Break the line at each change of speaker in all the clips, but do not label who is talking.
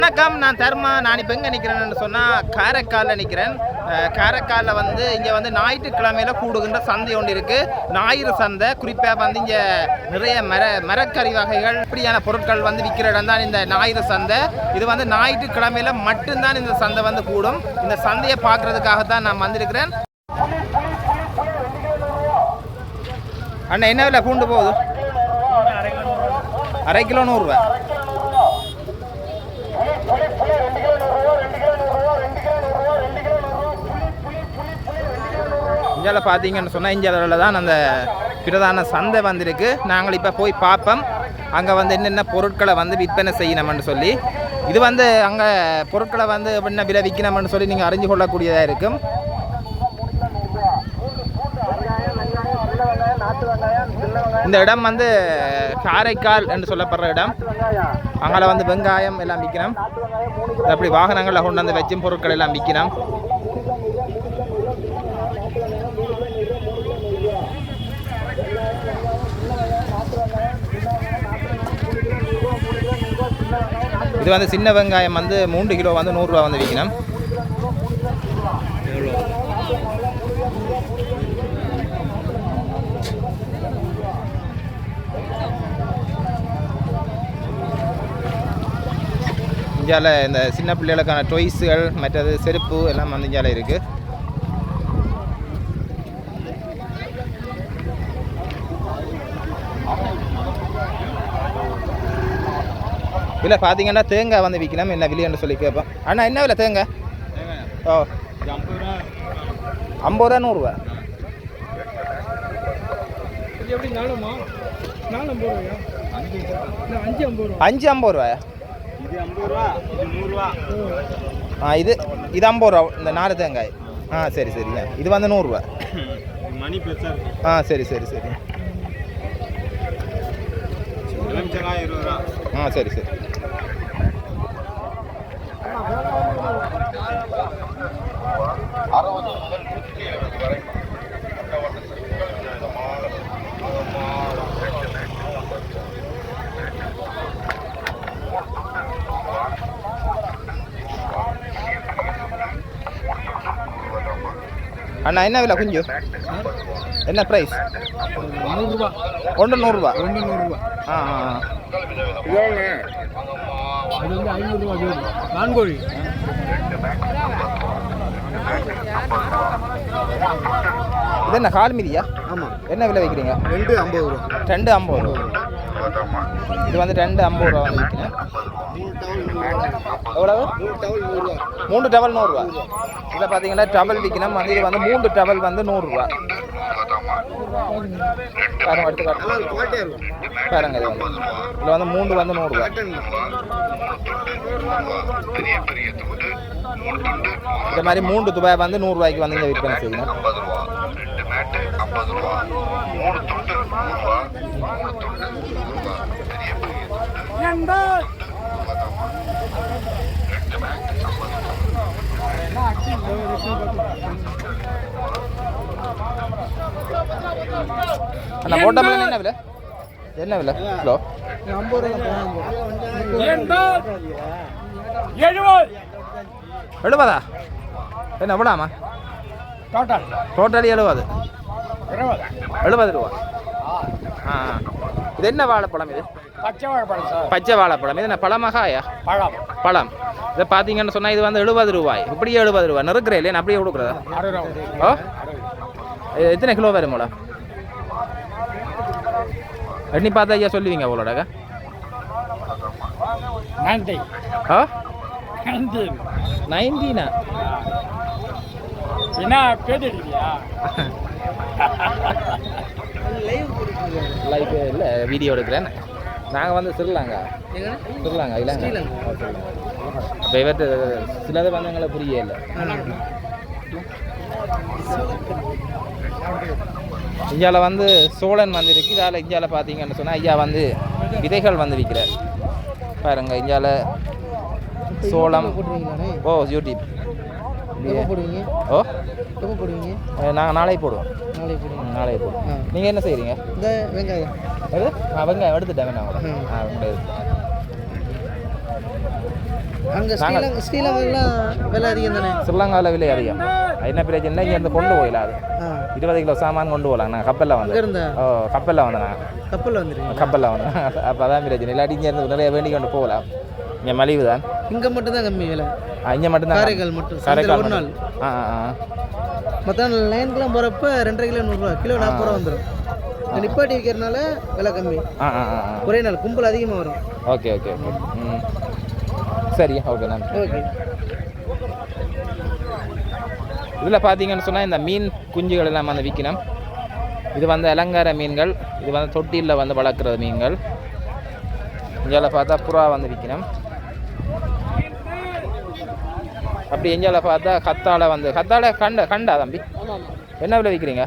வணக்கம், நான் தர்மா. நான் இப்போ எங்கே நிற்கிறேன்னு சொன்னால் காரைக்காலில் நிற்கிறேன். காரைக்காலில் வந்து இங்கே வந்து ஞாயிற்றுக்கிழமையில் கூடுகின்ற சந்தை ஒன்று இருக்குது, ஞாயிறு சந்தை. குறிப்பாக வந்து இங்கே நிறைய மரக்கறி வகைகள் இப்படியான பொருட்கள் வந்து விற்கிற இடம் தான் இந்த ஞாயிறு சந்தை. இது வந்து ஞாயிற்றுக்கிழமையில் மட்டும்தான் இந்த சந்தை வந்து கூடும். இந்த சந்தையை பார்க்குறதுக்காகத்தான் நான் வந்திருக்கிறேன். அண்ணா என்ன விலை பூண்டு போகுது? அரை கிலோ 100 ரூபா. இந்தியாவில் பார்த்தீங்கன்னு சொன்னால் இந்தியாவில் தான் அந்த பிரதான சந்தை வந்திருக்கு. நாங்கள் இப்போ போய் பார்ப்போம் அங்கே வந்து என்னென்ன பொருட்களை வந்து விற்பனை செய்யணும்னு சொல்லி. இது வந்து அங்கே பொருட்களை வந்து என்ன விலை விற்கணும்னு சொல்லி நீங்கள் அறிஞ்சு கொள்ளக்கூடியதாக இருக்கும். இந்த இடம் வந்து காரைக்கால் என்று சொல்லப்படுற இடம். அங்கே வந்து வெங்காயம் எல்லாம் விற்கணும். அப்படி வாகனங்களில் கொண்டு வந்து வச்சும் பொருட்கள் எல்லாம் விற்கணும். இது வந்து சின்ன வெங்காயம் வந்து 3 கிலோ வந்து 100 ரூபா வந்து விற்கணும். இந்தியாவில் இந்த சின்ன பிள்ளைகளுக்கான டொய்ஸுகள் மற்றது செருப்பு எல்லாம் வந்து இந்தியாவில் இருக்குது. இல்லை பார்த்தீங்கன்னா தேங்காய் வந்து விற்கணும். என்ன விலைன்னு சொல்லி கேட்போம். அண்ணா என்ன விலை தேங்காய்? ஓ 50 ரூபா 100 ரூபா. 5 ரூபாயா? இது 50 ரூபா இந்த 4 தேங்காய். சரி சரிங்க. இது வந்து 100 ரூபா. சரி சரி சரி. சரி சரி. அண்ணா என்ன விலை குஞ்சு? என்ன ப்ரைஸ்? 100 ரூபா. 100 ரூபா.
அது வந்து 500 ரூபா ஜோடி நான்கோழி.
இது என்ன கால் மீதியா?
ஆமாம்.
என்ன விலை வைக்கிறீங்க?
250 ரூபா.
250 ரூபா. இது வந்து 250 ரூபா வந்து விற்கிறேன். எவ்வளவு? 3 டவல் 100 ரூபா. இதில் பார்த்தீங்கன்னா டவல் விற்கணும். வந்து இது வந்து 3 டவல் வந்து 100 ரூபா. பாருங்க எடுத்து காட்டுங்க. பாருங்க இது வந்து இதில் வந்து 3 வந்து 100 ரூபா. இந்த மாதிரி 3 துபாய் வந்து 100 ரூபாய்க்கு வந்து இங்கே விற்பனை செய்யணும். அண்ணா போட்ட மீன் என்ன விலை? என்ன விலை கிலோ? 70. என்ன எவ்வளோமா? டோட்டல் 70 ரூபா. இது என்ன வாழைப்பழம்? இது
பச்சை வாழைப்பழம் சார்.
பச்சை வாழைப்பழம். இது என்ன பழமகாயா? பழம். இதை பார்த்தீங்கன்னு சொன்னால் இது வந்து 70 ரூபாய். இப்படியே 70 ரூபாய் நெருக்கிறே இல்லையா? அப்படியே கொடுக்குறதா? ஓ எத்தனை கிலோ வரும் மேடம்? எண்ணி பார்த்தா ஐயா சொல்லுவீங்க உங்களோட?
90.
19
என்ன கேட்டுக்கிட்டியா?
லைவ் இல்லை வீடியோ எடுக்கிறேன். நாங்கள் வந்து ஸ்ரீலங்கா இல்லைங்க. இப்போ இவர்கிட்ட சிலது வந்து எங்களை புரிய இல்லை. இந்தியாவில் வந்து சோழன் வந்து இருக்குது. இதால் இந்தியாவில் பார்த்தீங்கன்னு சொன்னால் ஐயா வந்து விதைகள் வந்து விற்கிறார். பாருங்க இந்தியாவில் சோளம். ஓ யூடியூப்
போடுவீங்க?
ஓ
எப்போ போடுவீங்க?
நாங்கள் நாளைக்கு போடுவோம். நாளைக்கு போடுவோம். நீங்கள் என்ன செய்கிறீங்க?
இந்த வெங்காயம்
வெங்காயம் எடுத்துட்டேன். வேணாம் கூட.
அங்கே ஸ்ரீலங்காலாம் விலை அதிகம் தானே?
ஸ்ரீலங்காவில் விலை அதிகம். என்ன பிரச்சனை இங்கேருந்து கொண்டு போயிடலாம். அது 20 கிலோ சாமான் கொண்டு போகலாம். நாங்கள் கப்பலில் வந்து கப்பலில் வந்தேன். நாங்கள் கப்பலில் வந்தேன். அப்போ அதான் பிரச்சனை. இல்லாட்டி இங்கேருந்து நிறைய வேண்டி கொண்டு போகலாம். இங்கே மலிவு தான்.
இங்கே மட்டும் தான் கம்மி விலை.
இங்கே மட்டும்தான்.
காரைக்கால் மட்டும்.
காரைக்கால்
ஒரு நாள். மற்ற லைனுக்குலாம் போகிறப்ப 2.5 கிலோ 100 ரூபா, கிலோ 40 ரூபா வந்துடும். நிப்பாட்டி விற்கிறதுனால விலை கம்மி. ஒரே நாள் கும்பல் அதிகமாக வரும்.
Okay okay okay. சரி ஓகே நன்றி.
ஓகே.
இதில் பார்த்தீங்கன்னு சொன்னால் இந்த மீன் குஞ்சுகள் எல்லாம் வந்து விற்கணும். இது வந்து அலங்கார மீன்கள். இது வந்து தொட்டியில் வந்து வளர்க்குற மீன்கள். இங்கே பார்த்தா புறா வந்து விற்கணும். அப்படி எஞ்சால பார்த்தா கத்தாழை வந்து கத்தாழை கண்டா தம்பி என்ன விலை விற்கிறீங்க?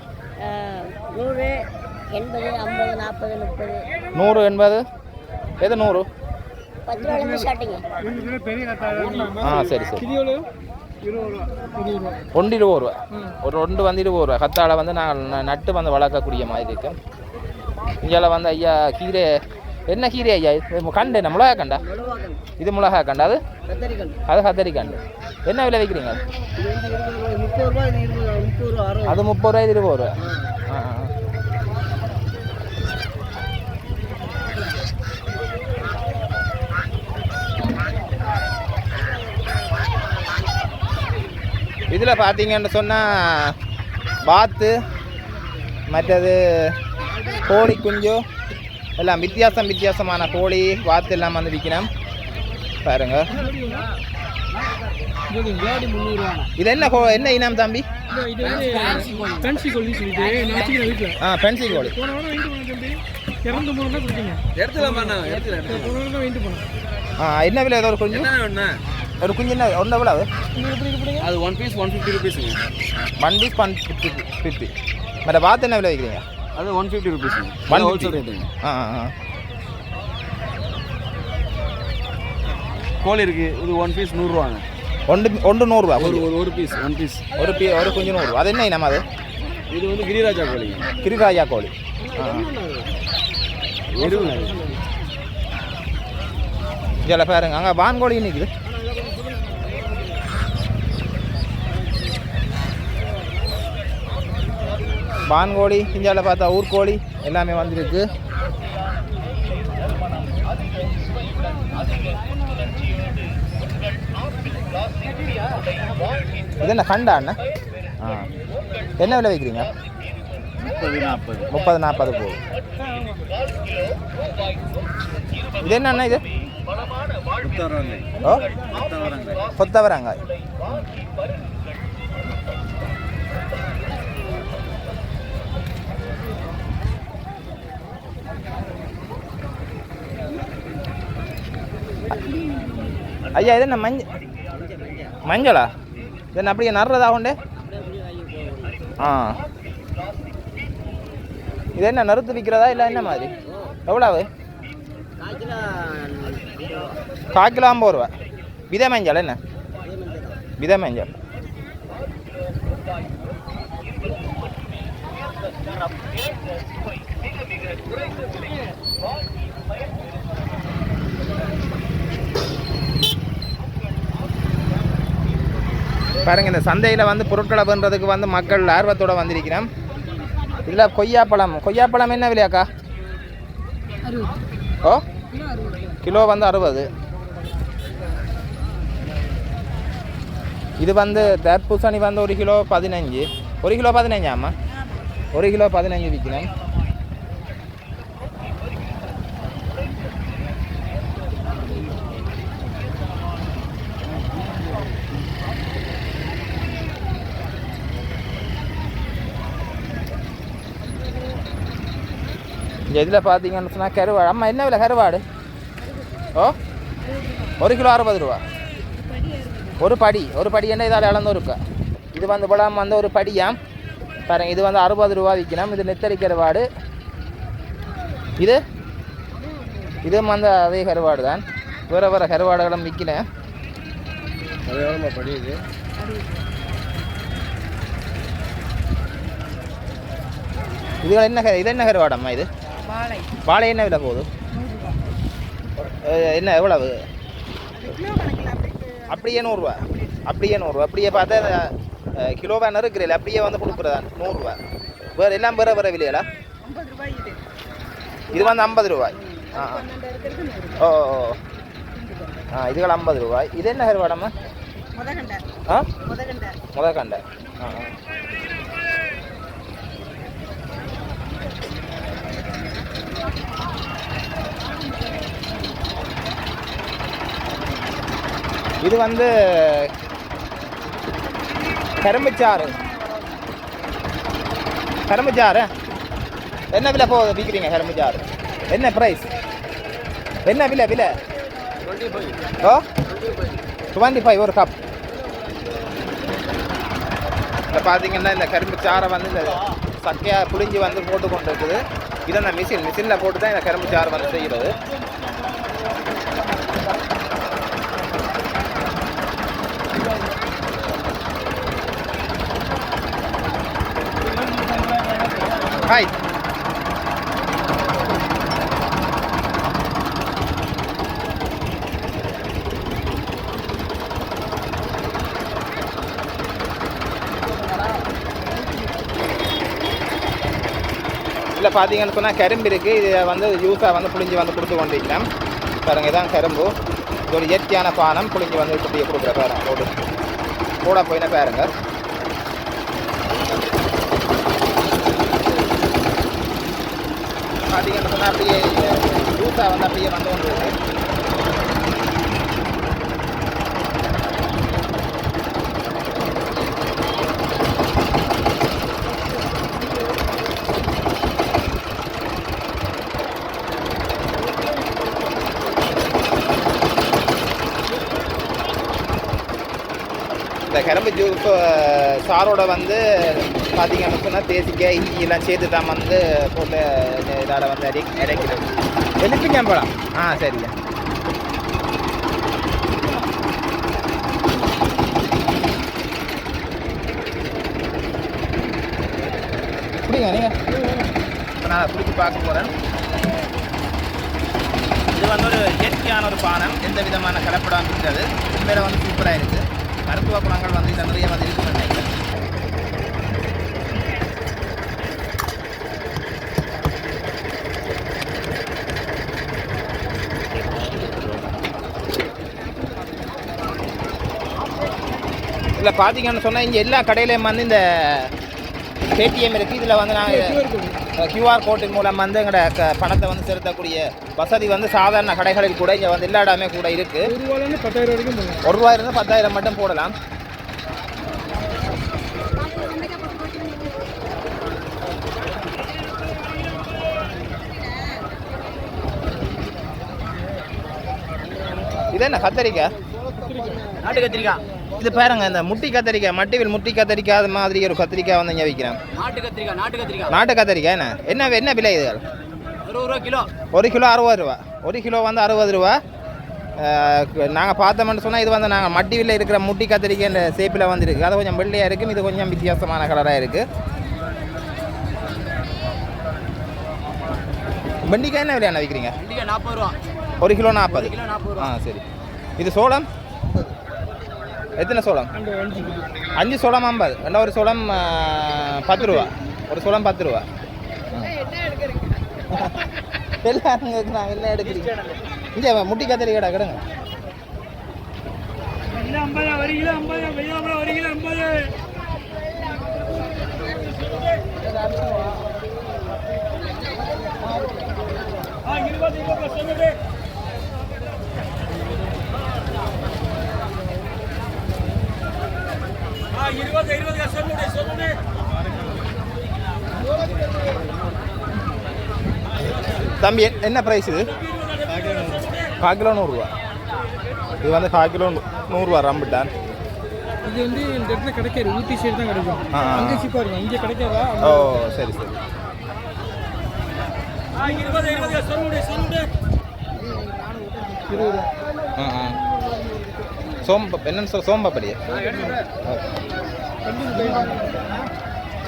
100, 80, 50, 40, 30.
100, 80 எது 100?
10 ரூபாயிலிருந்து ஸ்டார்டிங்.
சரி சரி. ஒன்று 20 ரூபா. ஒரு 2 வந்து 20 ரூபா. கத்தாழை வந்து நாங்கள் நட்டு வந்து வளர்க்கக்கூடிய மாதிரி இருக்கு. இங்கே வந்து ஐயா கீரை என்ன கீரை ஐயா? கண்டு என்ன மிளகா கண்டா? இது மிளகா கண்டா. அது கத்தரி கண்டு. என்ன விலை விற்கிறீங்க? அது 30 ரூபா, இது 20 ரூபா.
இதில் பார்த்தீங்கன்னு சொன்னால் வாத்து மற்றது கோழி குஞ்சு எல்லாம் வித்தியாசமான கோழி வாத்து எல்லாம் வந்து விற்கணும். பாருங்க. இது என்ன இனம் தம்பி?
பென்சி கோழி.
பென்சி கோழி. என்ன விலை? ஏதோ ஒரு குஞ்சு என்ன ஒன்று எவ்வளவு?
அது 1 பீஸ் 150 rupees.
1 பீஸ் 150. மற்ற வாத்து என்ன விலை வைக்கிறீங்க?
அது 150 rupees.
Wholesale rate.
கோழி இருக்கு. இது 1 பீஸ் 100 ரூபாங்க.
ஒன்று 100 ரூபா.
ஒரு பீஸ் 1 பீஸ்
ஒரு குஞ்சு 100 ரூபா. அது என்ன இனம் அது?
இது வந்து கிரிராஜா கோழி.
கிரிராஜா கோழி. இதில் பாருங்க அங்கே வான்கோழி நிற்குது. வான்கோழி. இந்தியாவில் பார்த்தா ஊர்கோழி எல்லாமே வந்துருக்கு. இது என்ன கண்டா அண்ணா? என்ன விலை வைக்கிறீங்க? 30-40 போகுது. இது என்னண்ணா இது? கொத்தவரங்காய். ஐயா இது என்ன மஞ்சளா? இது என்ன அப்படியே நடுறதா உண்டு? இது என்ன நறுத்து விற்கிறதா இல்லை என்ன மாதிரி? எவ்வளவு? 1 கிலோ 50 ரூபா. விதை மஞ்சள் என்ன? விதை மஞ்சள். பாருங்க இந்த சந்தையில் வந்து பொருட்களை பண்ணுறதுக்கு வந்து மக்கள் ஆர்வத்தோடு வந்திருக்கிறோம். இதில் கொய்யாப்பழம் என்ன விலையாக்கா? கிலோ வந்து 60. இது வந்து தர்பூசணி வந்து 1 கிலோ 15. 1 கிலோ 15 ஆமா. 1 கிலோ 15 விற்கிறேன். இதில் பார்த்தீங்கன்னு சொன்னால் கருவாடு. அம்மா என்ன விலை கருவாடு? 1 கிலோ 60 ரூபா. ஒரு படி என்ன இதால் இழந்து இருக்கா. இது வந்து பழம் வந்து ஒரு படியாம் பாருங்க. இது வந்து 60 ரூபா விற்கணும். இது நெத்தரி கருவாடு. இதுவும் வந்து அதே கருவாடு தான். வேறு கருவாடுகளும் விற்கணும். இது என்ன கருவாடம்மா? இது வாழை என்ன விலை போகுது? என்ன எவ்வளவு? அப்படியே 100 ரூபா அப்படியே 100 ரூபா அப்படியே பார்த்தா கிலோவா நறுக்கிறீல்ல அப்படியே வந்து கொடுக்குறதா 100 ரூபா வேறு எல்லாம் வேறு வேறு விலையில இது வந்து 50 ரூபாய் ஓ இதுகள் 50 ரூபாய் இது என்ன கருவாடம்மா முதக்கண்டை இது வந்து கரும்புச்சாறு என்ன விலை போகுது விற்கிறீங்க கரும்புச்சாறு என்ன ப்ரைஸ் என்ன விலை ஓ 25 ஒரு கப் இப்போ பார்த்தீங்கன்னா இந்த கரும்பு சாறை வந்து இந்த சக்கையாக புளிஞ்சு வந்து போட்டு கொண்டு இருக்குது இதை நான் மிஷினில் போட்டு தான் இந்த கரும்பு சாறை வந்து செய்கிறது ஹாய் இதில் பார்த்தீங்கன்னு சொன்னால் கரும்பு இருக்குது இதை வந்து ஜூஸாக வந்து புளிஞ்சு வந்து கொடுத்து கொண்டிருக்கிறேன் பாருங்கள் இதான் கரும்பு இது ஒரு இயற்கையான பானம் புளிஞ்சு வந்து இப்படியே கொடுக்குற பாருங்க ரோடு கூட போயினா பாருங்க பார்த்தீங்கன்னு சொன்னால் அப்படியே ஜூஸாக வந்து அப்படியே வந்து கொண்டு இருக்கு இந்த கரும்பு ஜூஸ் சாரோட வந்து பார்த்தீங்கன்னு சொன்னால் தேசிக்காய் இஞ்சியெல்லாம் சேர்த்து தான் வந்து போட்டு இதோட வந்து இடைக்கிறது எலுப்பிச்சம்பழம் சரிங்க குடிங்க நீங்கள் நான் குடிச்சு பார்க்க போகிறேன் இது வந்து ஒரு இயற்கையான ஒரு பானம் எந்த விதமான கலப்படம் இருக்கிறது உண்மையில வந்து சூப்பராக இருக்குது மருத்துவ குணங்கள் வந்து இதில் நிறைய வந்து இருக்குன்னு நினைக்கிறேன் இதில் பார்த்தீங்கன்னு சொன்னால் இங்கே எல்லா கடையிலையும் வந்து இந்த பேடிஎம் இருக்குது இதில் வந்து நாங்கள் கியூஆர் கோட்டின் மூலம் வந்து எங்களோட பணத்தை வந்து செலுத்தக்கூடிய வசதி வந்து சாதாரண கடைகளில் கூட இங்கே வந்து எல்லா இடமே கூட இருக்குது ₹1 10,000 மட்டும் போடலாம் இது என்ன கத்தரிக்காய் நாட்டு கத்திரிக்காய் இது பாருங்க இந்த முட்டி கத்திரிக்காய் மட்டிவில் முட்டி கத்திரிக்காய் அது மாதிரி ஒரு கத்திரிக்காய் வந்து இங்கே விற்கிறேன் நாட்டு கத்திரிக்காய் என்ன விலை இது கிலோ ஒரு கிலோ 60 ரூபா ஒரு கிலோ வந்து 60 ரூபா நாங்கள் பார்த்தோம்னு சொன்னால் இது வந்து நாங்கள் மட்டிவில் இருக்கிற முட்டி கத்திரிக்காய் இந்த ஷேப்பில் வந்து இருக்குது அது கொஞ்சம் வெள்ளையாக இருக்கும் இது கொஞ்சம் வித்தியாசமான கலராக இருக்குது வெண்டிக்காய் என்ன விலையான விற்கிறீங்க 40 ரூபா ஒரு கிலோ 40 சரி இது சோளம் எத்தனை சோளம் 5 சோளம் 50 ரெண்டாவது சோளம் 10 ரூபா ஒரு சோளம் 10 ரூபா எல்லாம் நாங்கள் எல்லாம் எடுக்கிறீங்க இங்கே முட்டி கத்திரிக்கடா கிடங்க தம்பி என்ன ப்ரைஸ் இது 1/4 கிலோ 100 ரூபா இது வந்து 1/4 கிலோ 100 ரூபா ரம்பிட்டான்
இது வந்து இந்த இடத்துல கிடைக்காது ஊட்டி சைடு தான் கிடைக்கும் அங்கே சீப்பாக இருக்கும் இங்கே கிடைக்காதா
ஓ சரி சரி 20 என்ன சோம்பப்படியா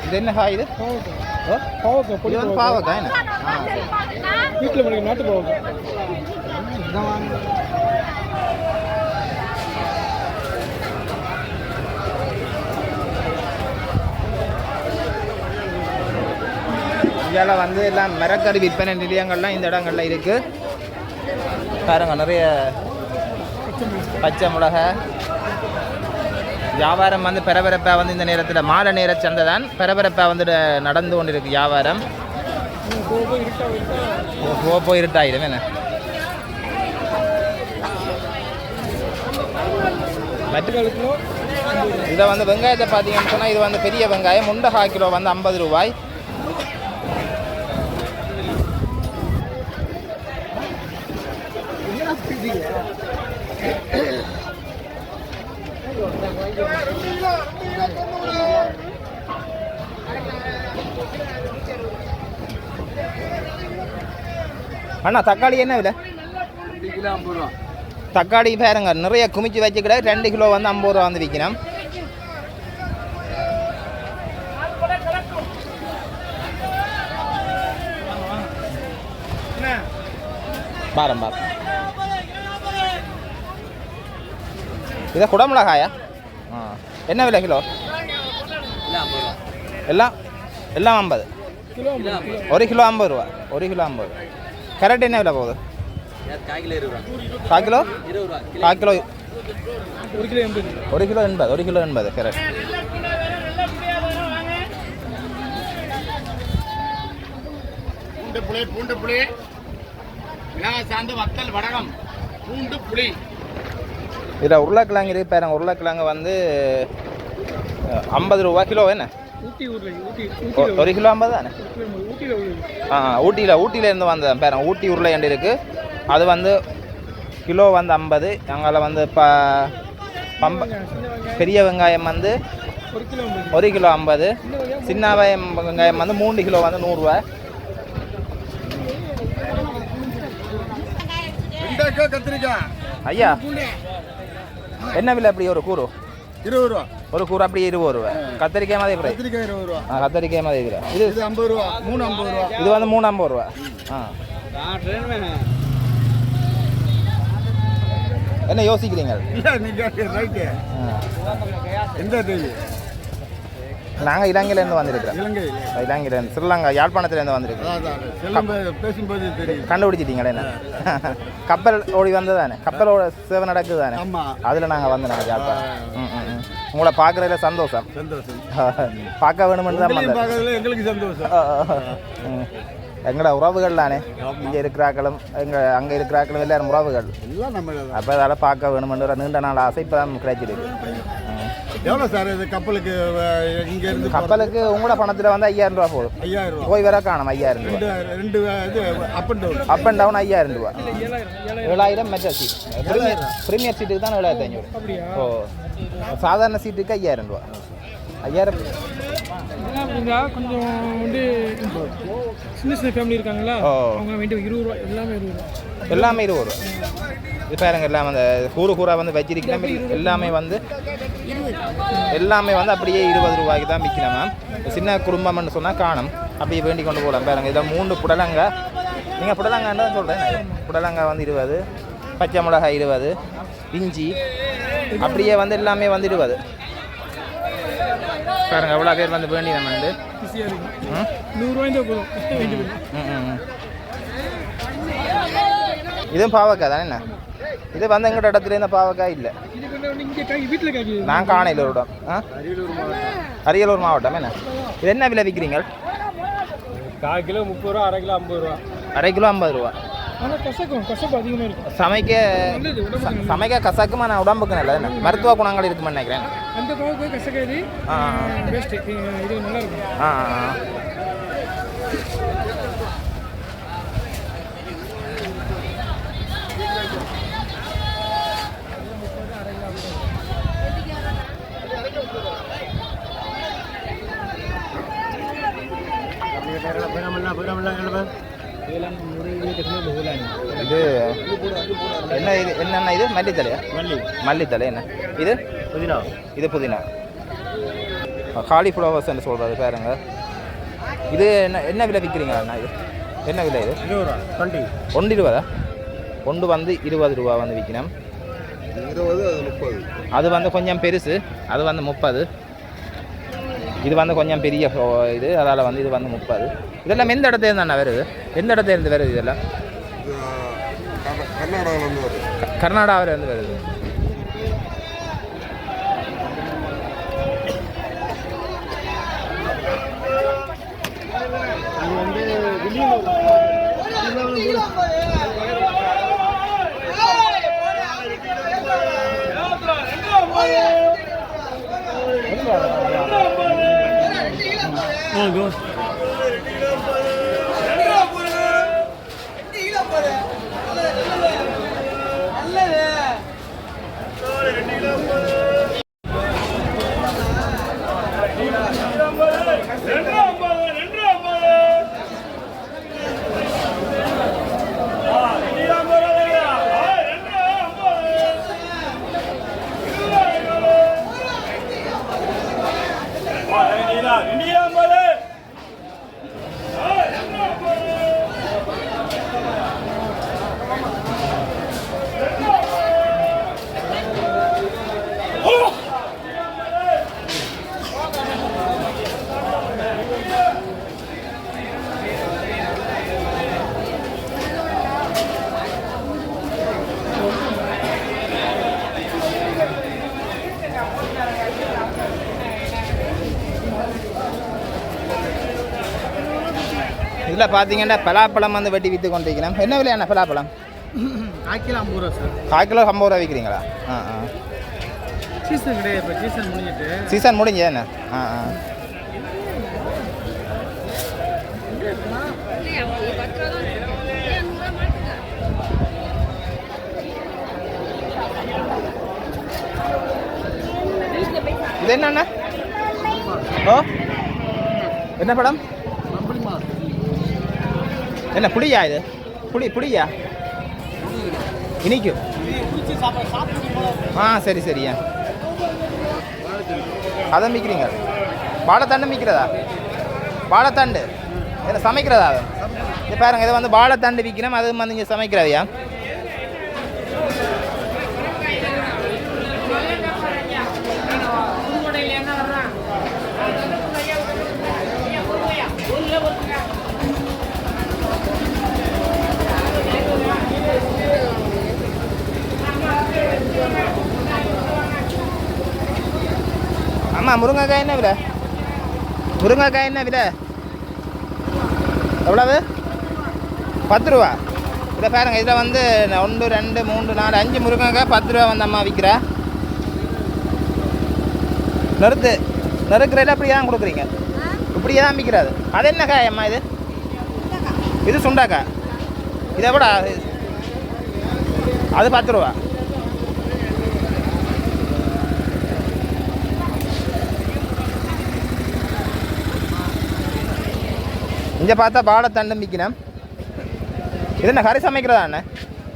இது என்ன காய் இது பாவக்காய் இது வந்து பாவக்காய் என்ன
வீட்டில் பண்ணுங்க நாட்டு பாவக்காய்
இந்தியாவில் வந்து எல்லாம் மரக்கறி விற்பனை நிலையங்கள்லாம் இந்த இடங்கள்ல இருக்குது. பாருங்க நிறைய பச்சை மிளகா வியாபாரம் வந்து பரபரப்பாக வந்து இந்த நேரத்தில் மாலை நேர சந்தை தான் பரபரப்பாக வந்து நடந்து கொண்டு இருக்கு வியாபாரம். போய் இருட்டாயிடும் என்ன இதை வந்து வெங்காயத்தை பார்த்தீங்கன்னு சொன்னால் இது வந்து பெரிய வெங்காயம் 1/4 கிலோ வந்து 50 ரூபாய். அண்ணா தக்காளி என்ன விலை? தக்காளி பாருங்க நிறைய குமிச்சு வச்சுக்கிட 2 கிலோ வந்து 50 ரூபா வந்து விற்கணும். பாரம் இதை குடமிளகாயா? என்ன விலை கிலோ? எல்லாம் 50. 1 கிலோ 50 ரூபா. 1 கிலோ 50. கரெக்ட் என்ன விலை போகுது? 1 கிலோ 1 கிலோ 80. 1 kilo 80 correct.
பூண்டு புளி மிளகாய் சார்ந்த வத்தல் வடகம் பூண்டு புளி.
இதில் உருளைக்கிழங்கு இருக்கு பாருங்க. உருளைக்கிழங்கு வந்து 50 ரூபா கிலோ. என்ன 1 கிலோ 50 தானே? ஊட்டியிலேருந்து வந்தேன் பாருங்க. ஊட்டி உருளையண்டு இருக்குது. அது வந்து கிலோ வந்து 50. அங்கே வந்து பெரிய வெங்காயம் வந்து 1 கிலோ 50. சின்ன வெங்காயம் வந்து 3 கிலோ வந்து 100 ரூபா. ஐயா என்ன விலை அப்படி ஒரு கூறு?
20 ரூபா.
ஒரு கூறு அப்படி 20 ரூபா. கத்திரிக்காய் மாதிரி
கத்திரிக்காய் 20 ரூபா.
கத்திரிக்காய் மாதிரி இது
50 ரூபா. 350 ரூபா.
இது வந்து 350 ரூபா. என்ன யோசிக்கிறீங்க? நாங்கள் இலங்கையிலேருந்து வந்திருக்கிறோம். இலங்கையிலேருந்து ஸ்ரீலங்கா யாழ்ப்பாணத்துலேருந்து வந்திருக்கோம். கண்டுபிடிச்சிட்டீங்களே என்ன? கப்பல் ஓடி வந்ததானே? கப்பலோட சேவை நடக்குது தானே? அதில் நாங்கள் வந்து நாங்கள் யாழ்ப்பாணம். உங்களை பார்க்குறதுல சந்தோஷம். பார்க்க வேணுமென்று தான்
எங்களுக்கு சந்தோஷம்.
எங்களோட உறவுகள் தானே இங்கே இருக்கிறாக்களும் அங்கே இருக்கிறாக்களும் எல்லாரும் உறவுகள். அப்போ அதெல்லாம் பார்க்க வேணுமென்ற நீண்ட நாள் ஆசை இப்போ தான் கிடைச்சிருக்கு.
எவ்வளோ சார் இது கப்பலுக்கு? இங்கேருந்து
கப்பலுக்கு உங்களோட பணத்தில் வந்து 5000 ரூபா போதும்.
5000 ரூபா.
போய் வர காணும் 5000 ரூபா.
2 இது up and down.
Up and down 5000 ரூபா. 7000 மெட்ரோ சீட். ப்ரீமியர் சீட்டுக்கு தான் 7500. ஓ சாதாரண சீட்டுக்கு 5000 ரூபா. 5000
கொஞ்சம் வந்து சின்ன சின்ன ஃபேமிலி இருக்காங்களா, அவங்க வேண்டிய 20 ரூபா.
எல்லாமே 20 ரூபா. இது பாருங்க எல்லாம் அந்த கூறாக வந்து வச்சிருக்கிறேன். எல்லாமே வந்து அப்படியே 20 ரூபாய்க்கு தான் விற்கணும் மேம். சின்ன குடும்பம்னு சொன்னால் காணும் அப்படியே வேண்டி கொண்டு போகலாம். பாருங்க இதை 3 புடலங்காய். நீங்கள் புடலங்கான்னு தான் சொல்கிறேன். புடலங்காய் வந்து 20, பச்சை மிளகாய் 20, இஞ்சி அப்படியே வந்து எல்லாமே வந்து 20. பாருங்க எவ்வளோ பேர் வந்து வேண்டி நம்ம வந்து
100 ரூபாய் தான் போதும்.
இதுவும் பாவக்காய் தானே? என்ன இது வந்து எங்கள்கிட்ட இடத்துல இந்த பாவக்காய் இல்லை. நான் காணையில் ஒரு இடம். அரியலூர் மாவட்டம். என்ன இது என்ன விலை விற்கிறீங்க?
1/4 கிலோ 30 ரூபா, 1/2 கிலோ 50 ரூபா.
1/2 கிலோ 50 ரூபா.
கசப்பு அதிகமாக இருக்கும்.
சமைக்க கசக்குமா? நான் உடம்புக்கு நல்லது. என்ன மருத்துவ குணங்கள் இருக்குன்னு நினைக்கிறேன்.
அந்த பாவக்காய் கசக்காது. பெஸ்ட். இது நல்லா இருக்கும்.
இது என்ன? இது என்னென்ன? இது மல்லித்தலையா? மல்லித்தலை. என்ன இது? புதினா. இது புதினா. காலிஃப்ளவர்ஸ் என்று சொல்கிறது பாருங்க. இது என்ன விலை விற்கிறீங்க அண்ணா? இது என்ன விலை? இது
20
ரூபா. ஒன்று வந்து 20 ரூபா வந்து விற்கணும்.
20 அது 30.
அது வந்து கொஞ்சம் பெருசு. அது வந்து 30.
இது வந்து கொஞ்சம் பெரிய இது, அதால் வந்து இது வந்து 30. இதெல்லாம் எந்த இடத்துல தானே வருது? எந்த இடத்துல இருந்து வருது இதெல்லாம்? கர்நாடகாவிலேருந்து வருது. இதில் பார்த்தீங்கன்னா பலாப்பழம் வந்து வெட்டி விற்று கொண்டிருக்கிறோம். என்ன விலையான பலாப்பழம்?
1 கிலோ 50 ரூபா சார்.
1 கிலோ 50 ரூபா விற்கிறீங்களா?
சீசன் கிடையாது, இப்போ சீசன் முடிஞ்சிட்டு.
சீசன் முடிஞ்சு என்ன? இது என்னண்ணா? ஓ, என்ன படம்? என்ன புளியா? இது புளியா இனிக்கும். சரி சரியா. அதை மிக்கிறீங்க? வாழைத்தண்டு மிக்கிறதா? வாழைத்தண்டு இதில் சமைக்கிறதா? அது இது பாருங்க, இதை வந்து வாழைத்தண்டு விற்கிறோம், அது வந்து இங்கே சமைக்கிறதையா? ஆமாம், முருங்கைக்காய் என்ன விலை? முருங்கைக்காய் என்ன விலை? எவ்வளவு? 10 ரூபா. இதை பாருங்கள், இதில் வந்து 1 2 3 4 5 முருங்கைக்காய் 10 ரூபா வந்து அம்மா விற்கிறா. நறுக்கிறதில் அப்படியே தான் கொடுக்குறீங்க? இப்படியே தான் விற்கிறாது. அது என்ன காய் அம்மா இது? இது சுண்டாக்காய். இதை விட அது 10 ரூபா. இங்கே பார்த்தா வாழைத்தண்டும் விற்கணும். இது என்ன கறி சமைக்கிறதா? அண்ணே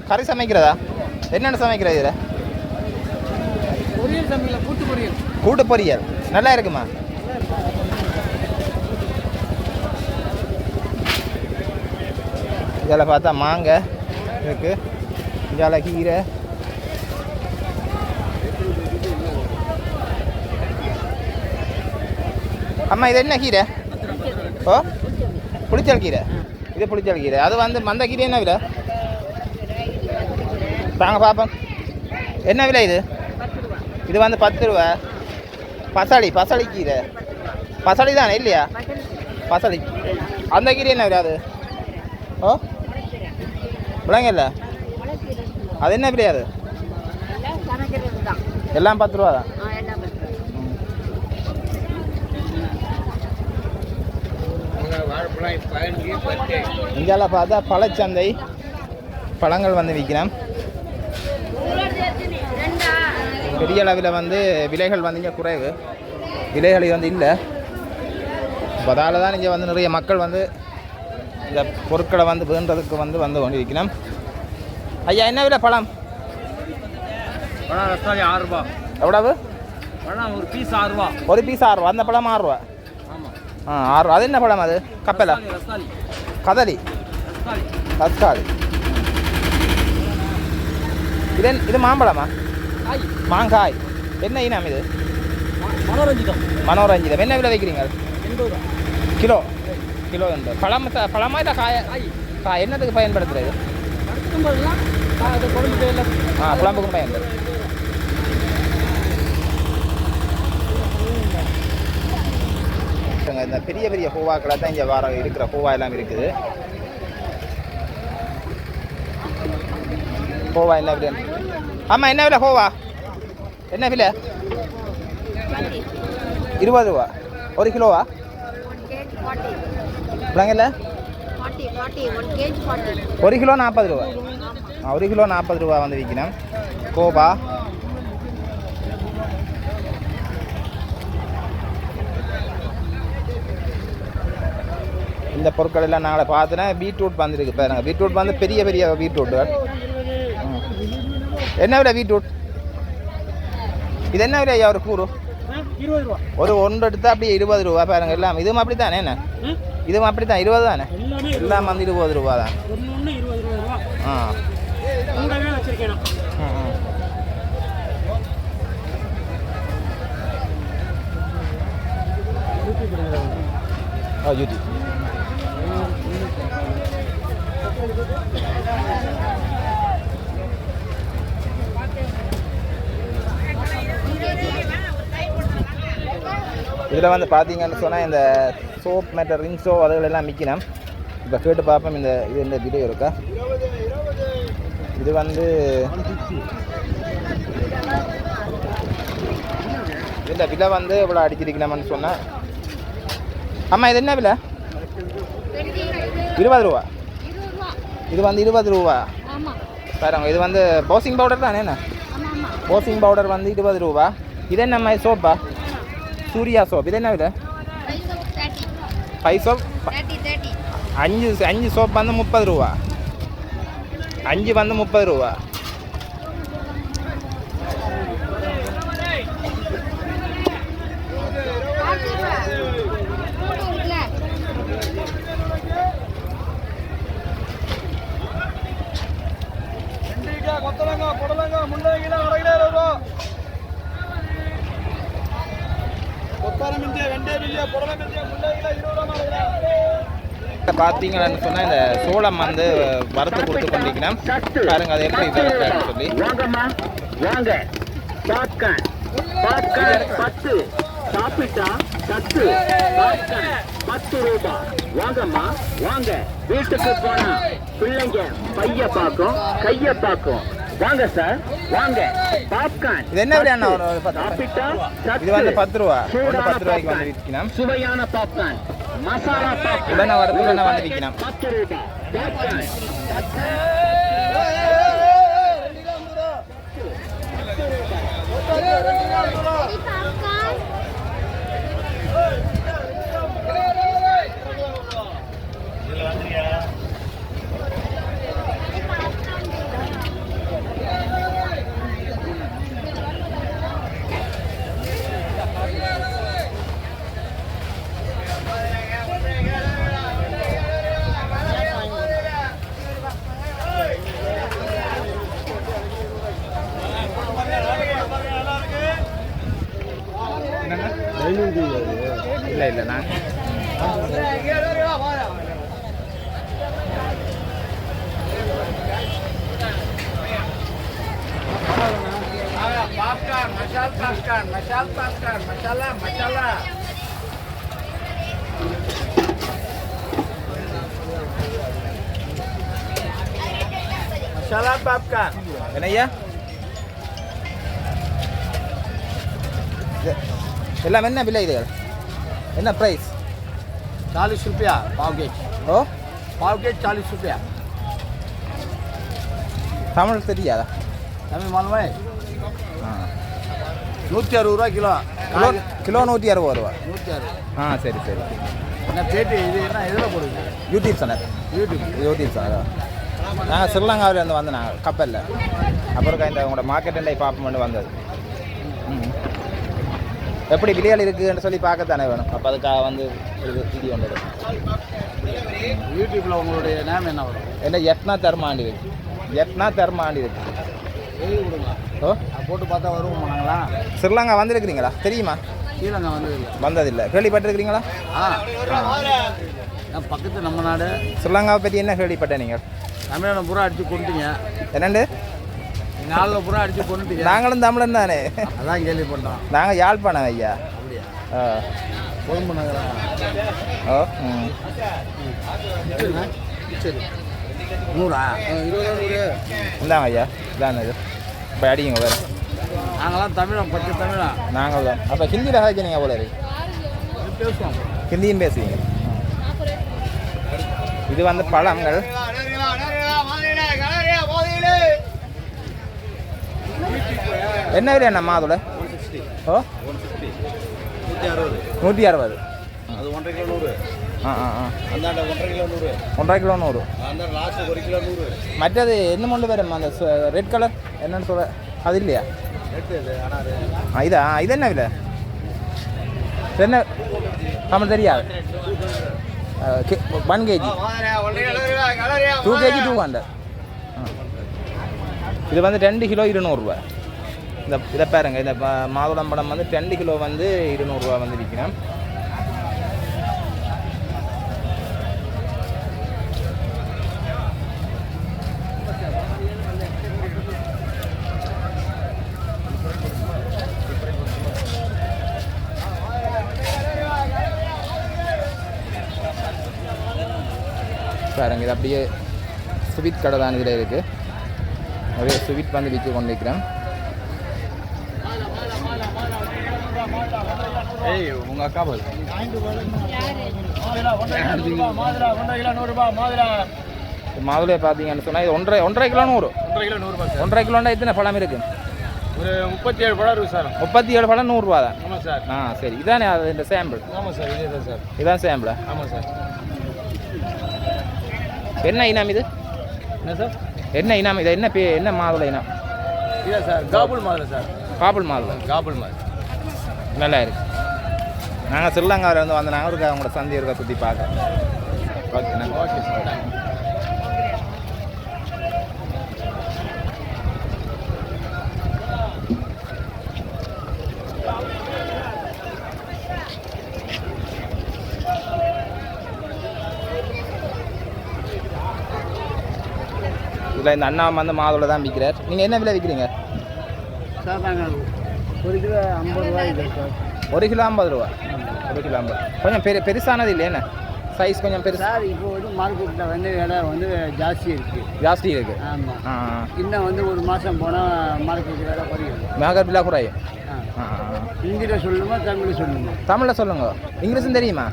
கறி சமைக்கிறதா? என்னென்ன சமைக்கிறது இதில்?
பொரியல் சமையல், கூட்டு பொரியல்.
கூட்டு பொரியல் நல்லா இருக்குமா? இதில் பார்த்தா மாங்காய் இருக்குது, இதில் கீரை. அம்மா இது என்ன கீரை? ஓ, புளிச்சல் கீரை. இது புளிச்சல் கீரை. அது வந்து மந்த கீரை என்ன விலை? தாங்க பார்ப்போம். என்ன விலை இது? இது வந்து 10 ரூபா. பசளி கீரை. பசளி தானே இல்லையா? பசளி. அந்த கீரை என்ன விலை அது? ஓ, விளங்க இல்லை. அது என்ன விலை? அது எல்லாம் 10 ரூபா தான். இங்கெல்லாம் பார்த்தா பழச்சந்தை, பழங்கள் வந்து விற்கிறேன். பெரிய அளவில் வந்து விலைகள் வந்து இங்கே குறைவு, விலைகள் வந்து இல்லை. அதால் தான் இங்கே வந்து நிறைய மக்கள் வந்து இந்த பொருட்களை வந்து வேண்டதுக்கு வந்து கொண்டிருக்கிறோம். ஐயா என்ன விலை பழம்?
பழம் ரஸ்தாலி 6 ரூபா.
எவ்வளவு?
பழம் ஒரு பீஸ் 6 ரூபா.
ஒரு பீஸ் 6 ரூபா. அந்த பழம் 6 ரூபா. 6 ரூபா. அது என்ன பழம்? அது கப்பலா? கதலி. தக்காளி. இது மாம்பழமா? மாங்காய். என்ன இனம் இது? மனோரஞ்சிதம் என்ன விலை வைக்கிறீங்க கிலோ கிலோ உண்டு பழமா இல்லை காய என்னத்துக்கு பயன்படுத்துறது குழம்புக்கும் பயன்படுது இந்த பெரிய பெரிய பூவாக்களை தான் இங்கே இருக்கிற பூவா எல்லாம் இருக்குது பூவா என்ன விலை ஆமாம் என்ன விலை பூவா என்ன விலை 20 ரூபா ஒரு கிலோவா இல்லைங்கல்ல ஒரு கிலோ 40 ரூபா ஒரு கிலோ 40 ரூபா வந்து விற்கணும் கோபா இந்த பொருட்கள் எல்லாம் நாங்களே பார்த்தோன்னா பீட்ரூட் வந்துருக்கு பாருங்க பீட்ரூட் வந்து பெரிய பெரிய பீட்ரூட் என்ன விலை பீட்ரூட் இது என்ன விலை ஐயா ஒரு கூறு
20 ரூபா
ஒரு ஒன்று எடுத்தால் அப்படியே 20 ரூபா பாருங்க எல்லாம் இதுவும் அப்படி தானே என்ன இதுவும் அப்படி தான் 20 தானே எல்லாம் வந்து 20 ரூபா தான் யூடியூப் இதில் வந்து பார்த்தீங்கன்னு சொன்னால் இந்த சோப் மற்ற ரிங்ஸோ அதுகளெல்லாம் விற்கணும் இப்போ கேட்டு பார்ப்போம் இந்த வீடியோ இருக்கா இது வந்து இந்த விலை வந்து இவ்வளோ அடிச்சிருக்கணும்னு சொன்னால் ஆமாம் இது என்ன விலை 20 ரூபா இது வந்து 20 ரூபா பாருங்க இது வந்து வாஷிங் பவுடர் தானே என்ன வாஷிங் பவுடர் வந்து 20 ரூபா இது என்ன மாதிரி சோப்பா சூர்யா சோப் இது என்ன விலை 5 சோப் 5 சோப் வந்து 30 ரூபா 5 வந்து 30 ரூபா பார்த்தீங்கன்னு சொன்னால் இந்த சோளம் வந்து வறுத்து கொடுத்து கொண்டிருக்கணும் பாருங்க அது எப்படி சொல்லி
வாங்க பாப்கார்ன் 10 சாப்பிட்டா 10 ரூபாய் வாங்கம்மா வாங்க வீட்டுக்கு போனா பிள்ளைங்க பைய பார்க்கும் கைய பார்க்கும் வாங்க சார் வாங்க பாப்கார்ன்
இது என்ன விலை அண்ணா
சாப்பிட்டா
இது வந்து 10 ரூபா 10 ரூபாய்க்கு வந்து விற்கணும்
சுவையான பாப்கார்ன் மசாலா பாப்கார்ன்
உடனே வந்து விற்கணும்
10 ரூபாய் பாப்கார்ன்
இல்லை நான்
பாப்கார்ன் மசாலா பாப்கார்ன்
என்னய்யா எல்லாம் என்ன விலை இதுகள் என்ன ப்ரைஸ்
40 रुपया पाव के
ஓ
40 रुपया
தமிழ் தெரியாதா
हमें मालूम है
ஆ
160 ரூபா கிலோ
கிலோ 160 ரூபா
160
ஆ சரி சரி
என்ன பேட்டி இது என்ன எதில் போடுது
யூடியூப் சேனல் யூடியூப் சேனல் நாங்கள் ஸ்ரீலங்காவிலேருந்து வந்து நாங்கள் கப்பலில் அப்புறம் இந்த உங்களோட மார்க்கெட்டை பார்ப்போம்னு வந்தது எப்படி விலையால் இருக்குன்னு சொல்லி பார்க்கத்தானே வேணும் அப்போ அதுக்காக வந்து வீடியோ வந்தது
யூடியூப்பில் உங்களுடைய நேம் என்ன வரும்
என்ன எட்னா தர்மாண்டி இருக்கு எட்னா தர்மாண்டி இருக்கு
எழுதி கொடுங்க
ஓ
போட்டு பார்த்தா வருவோம் நாங்களா
ஸ்ரீலங்கா வந்திருக்கிறீங்களா தெரியுமா
ஸ்ரீலங்கா வந்ததில்லை.
வந்ததில்லை. கேள்விப்பட்டிருக்கிறீங்களா?
பக்கத்து நம்ம நாடு.
ஸ்ரீலங்காவை பற்றி என்ன கேள்விப்பட்டேன் நீங்கள்?
தமிழனை பூரா அடித்து கொண்டுட்டீங்க.
என்னண்டு?
நாளில் பூரா அடித்து கொண்டுட்டீங்க.
நாங்களும் தமிழன் தானே.
அதான் கேள்விப்பட்டோம்.
நாங்கள் யாழ்ப்பாணம் ஐயா.
அப்படியா?
கொழும்பு நகரம். ஓ
சரி 100 20
இந்தாங்க ஐயா. இதாங்க இது. இப்போ அடிங்க வேறு.
நாங்களாம் தமிழன், பச்சை தமிழன்.
நாங்கள் தான். அப்போ ஹிந்தியில் ஹாய்ச்சினீங்க போல இருக்கு.
பேசுவோம்.
ஹிந்தியும் பேசுவீங்க. இது வந்து பழங்கள். என்ன விலை என்ன மாதுளை? ஓ 160.
அது 1.5 கிலோ 100.
அந்தாண்ட
1.5 கிலோ 100.
1.5 கிலோ 100.
அந்த லாஸ்ட் 1 கிலோ 100.
மற்றது என்ன மொண்டு வரும் அந்த ரெட் கலர் என்னன்னு சொல்ற அது இல்லையா? இதா இது என்ன விலை? என்ன நம்மளுக்கு தெரியாது. 1 kg 2 kg 200. இது வந்து 2 கிலோ 200 ரூபா. இதை பாருங்க. இந்த மாதுளம்பழம் வந்து 2 கிலோ வந்து 200 ரூபா வந்து விற்கணும். பாருங்க இது அப்படியே ஸ்வீட் கடை தான் இதில் இருக்குது. நிறைய ஸ்வீட் வந்து விற்று கொண்டு இருக்கிறேன்.
உங்கள் அக்கா போல்
மாதுளையை பார்த்தீங்கன்னு சொன்னால் இது 1.5 கிலோ 100. 1.5 கிலோண்டா எத்தனை பழம் இருக்குது?
ஒரு 37 பழம் இருக்குது சார்.
37 பழம் 100 ரூபா தான்.
ஆமாம் சார்.
சரி. இதானே அது இந்த சாம்பிள்?
ஆமாம் சார். இதே தான் சார்.
இதான் சாம்பிளா?
ஆமாம் சார்.
என்ன இனம் இது?
என்ன சார்?
என்ன இனம் இது? என்ன மாதுளை இனம்?
இல்லை சார், காபுல் மாதுளை சார்.
காபுல் மாதுளை.
காபுல் மாதுளை
நல்லா இருக்கு. நாங்கள் ஸ்ரீலங்காவில் வந்து வந்த நாங்கள் இருக்கா அவங்களோட சந்தை இருக்க சுற்றி பார்க்க.
Okay sir.
இதில் இந்த அண்ணா வந்து மாதுளை தான் விற்கிறார். நீங்கள் என்ன விலை விற்கிறீங்க
சார்? நாங்கள் 1 கிலோ 50 ரூபாய்க்கு சார்.
1 கிலோ 50 ரூபா. 1 கிலோ 50. கொஞ்சம் பெருசானது இல்லை என்ன சைஸ்? கொஞ்சம் பெருசு
சார். இப்போ வந்து மார்க்கெட்டில் வந்து விலை வந்து ஜாஸ்தி இருக்குது.
ஜாஸ்தி இருக்குது.
ஆமாம். இன்னும் வந்து ஒரு மாதம் போனால் மார்க்கெட் விலை குறையும்.
மார்க்கெட் விலை குறையும்.
ஹிந்தியில் சொல்லணுமா தமிழில் சொல்லணுமா?
தமிழில் சொல்லுங்க. இங்கிலீஷும் தெரியுமா?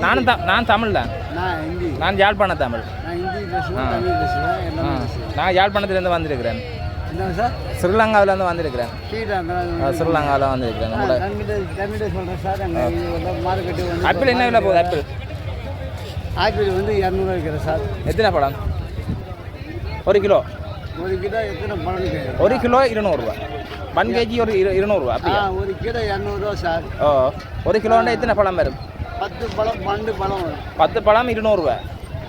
நான் தமிழ் தான்.
நான் ஹிந்தி.
நான் யாழ்ப்பாண தமிழ்.
நான் ஹிந்தி பேசுவேன், தமிழ் பேசுவேன், எல்லாமே பேசுவேன்.
நான் யாழ்ப்பாணத்துலேருந்து வந்திருக்கிறேன்.
என்ன சார்?
ஸ்ரீலங்காவிலேருந்து வந்திருக்கிறேன். ஸ்ரீலங்காவில் வந்திருக்கிறேன்.
தமிழ் சொல்கிறேன் சார். அங்கே மார்க்கெட்டு வந்து
ஆப்பிள் என்ன விலை போகுது?
ஆப்பிள் வந்து 200 இருக்கிறேன் சார்.
எத்தனை பழம்? 1 கிலோ.
1 கிலோ எத்தனை பழம்?
1 கிலோ 200 ரூபா. 1 kg ஒரு 200 ரூபா. அப்படியா?
1 கிலோ 200 ரூபா சார்.
1 கிலோன்னா எத்தனை பழம் வரும்?
10 பழம் 12 பழம் வரும்.
10 பழம் 200 ரூபா.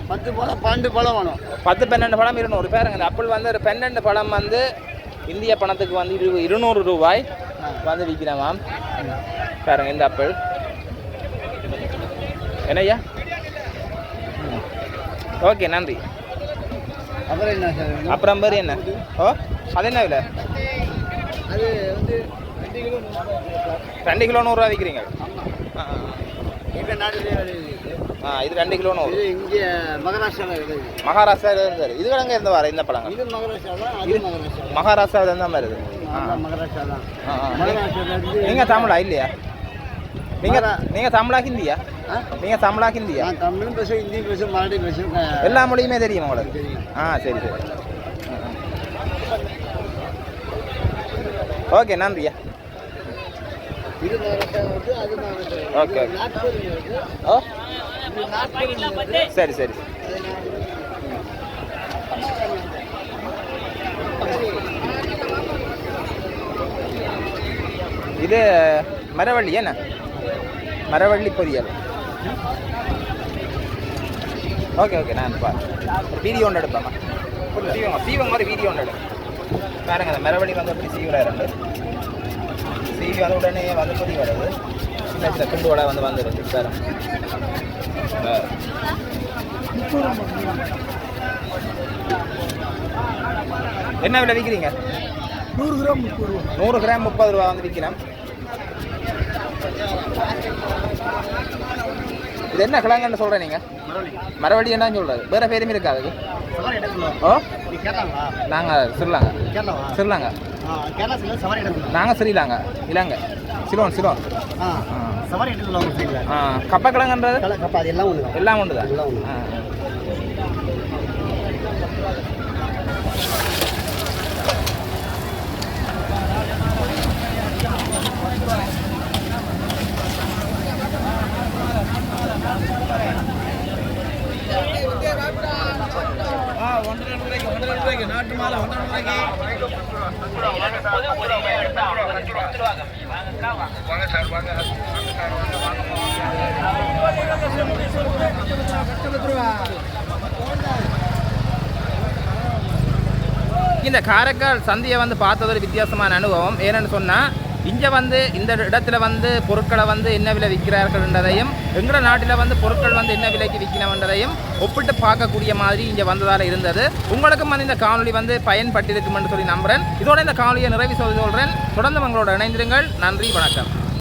10 பழம் 12 பழம் வேணும்.
10 12 பழம் 200. பாருங்க இந்த ஆப்பிள் வந்து ஒரு 12 பழம் வந்து இந்திய பணத்துக்கு வந்து 200 ரூபாய் வந்து விற்கிறேன். பாருங்க இந்த ஆப்பிள் என்னய்யா? ஓகே நன்றி.
அப்புறம் என்ன சார்?
அப்புறம் பேர் என்ன? அது என்ன விலை?
அது வந்து
2 கிலோ 100 ரூபா விற்கிறீங்க.
எங்கள் நாட்டிலே
இது 2 கிலோ 100.
இது இங்கே மகாராஷ்டிராவில் இருக்குது.
மகாராஷ்டிராவில் இருந்தார். இது எங்கே இருந்து வர இந்த பழங்கள்?
இது மகாராஷ்டிரா தான். அது மகாராஷ்டிரா.
மகாராஷ்டிராவில் இருந்தால் வருது.
மகாராஷ்டிரா தான்.
நீங்கள் தமிழா இல்லையா? நீங்கள் தமிழா ஹிந்தியா? நீங்கள் தமிழா ஹிந்தியா?
நான் தமிழும் பேசுவேன், ஹிந்தியும் பேசுவேன், மராட்டி பேசுவேன்.
எல்லா மொழியுமே தெரியும் உங்களுக்கு? சரி சரி. ஓகே நன்றியா.
இது மகாராஷ்டிரா வந்து அது மகாராஷ்டிரா.
ஓகே சரி சரி. இது மரவள்ளி என்ன? மரவள்ளி பொரியல். ஓகே நான் வீடியோ ஒன்று எடுப்பேம்மா. சீவங்க மாதிரி வீடியோ ஒன்று எடுப்பேன். பாருங்க அந்த மரவள்ளி வந்து அப்படி சீவில் இருந்து சீவி வந்து உடனே வந்து பொதி வருது. இந்த குண்டு வடை வந்து வந்துடும் சார். என்ன விலை விற்கிறீங்க?
100 கிராம் 30 ரூபா.
100 கிராம் 30 ரூபா வந்து விற்கிறோம். இது என்ன கிழங்குன்னு சொல்கிறேன் நீங்கள்? மரவள்ளி என்ன சொல்கிறது? வேறு பேருமே இருக்கா அதுக்கு? ஓ நாங்கள் ஸ்ரீலங்கா நாங்கள் ஸ்ரீலங்கா இலங்கை சிலோன் கப்ப கிழங்குன்றது எல்லாம் ஒன்று தான்.
நாட்டு மாலை 1
இந்த காரைக்கால் சந்தையை வந்து பார்த்தது ஒரு வித்தியாசமான அனுபவம். ஏன்னு சொன்னால் இங்கே வந்து இந்த இடத்துல வந்து பொருட்களை வந்து என்ன விலை விற்கிறார்கள்ன்றதையும் எங்களோட நாட்டில் வந்து பொருட்கள் வந்து என்ன விலைக்கு விற்கணுன்றதையும் ஒப்பிட்டு பார்க்கக்கூடிய மாதிரி இங்கே வந்ததால் இருந்தது. உங்களுக்கும் வந்து இந்த காணொலி வந்து பயன்பட்டிருக்கும் என்று சொல்லி நம்புகிறேன். இதோட இந்த காணொலியை நிறைவு சொல்கிறேன். தொடர்ந்து உங்களோட இணைந்திருங்கள். நன்றி, வணக்கம்.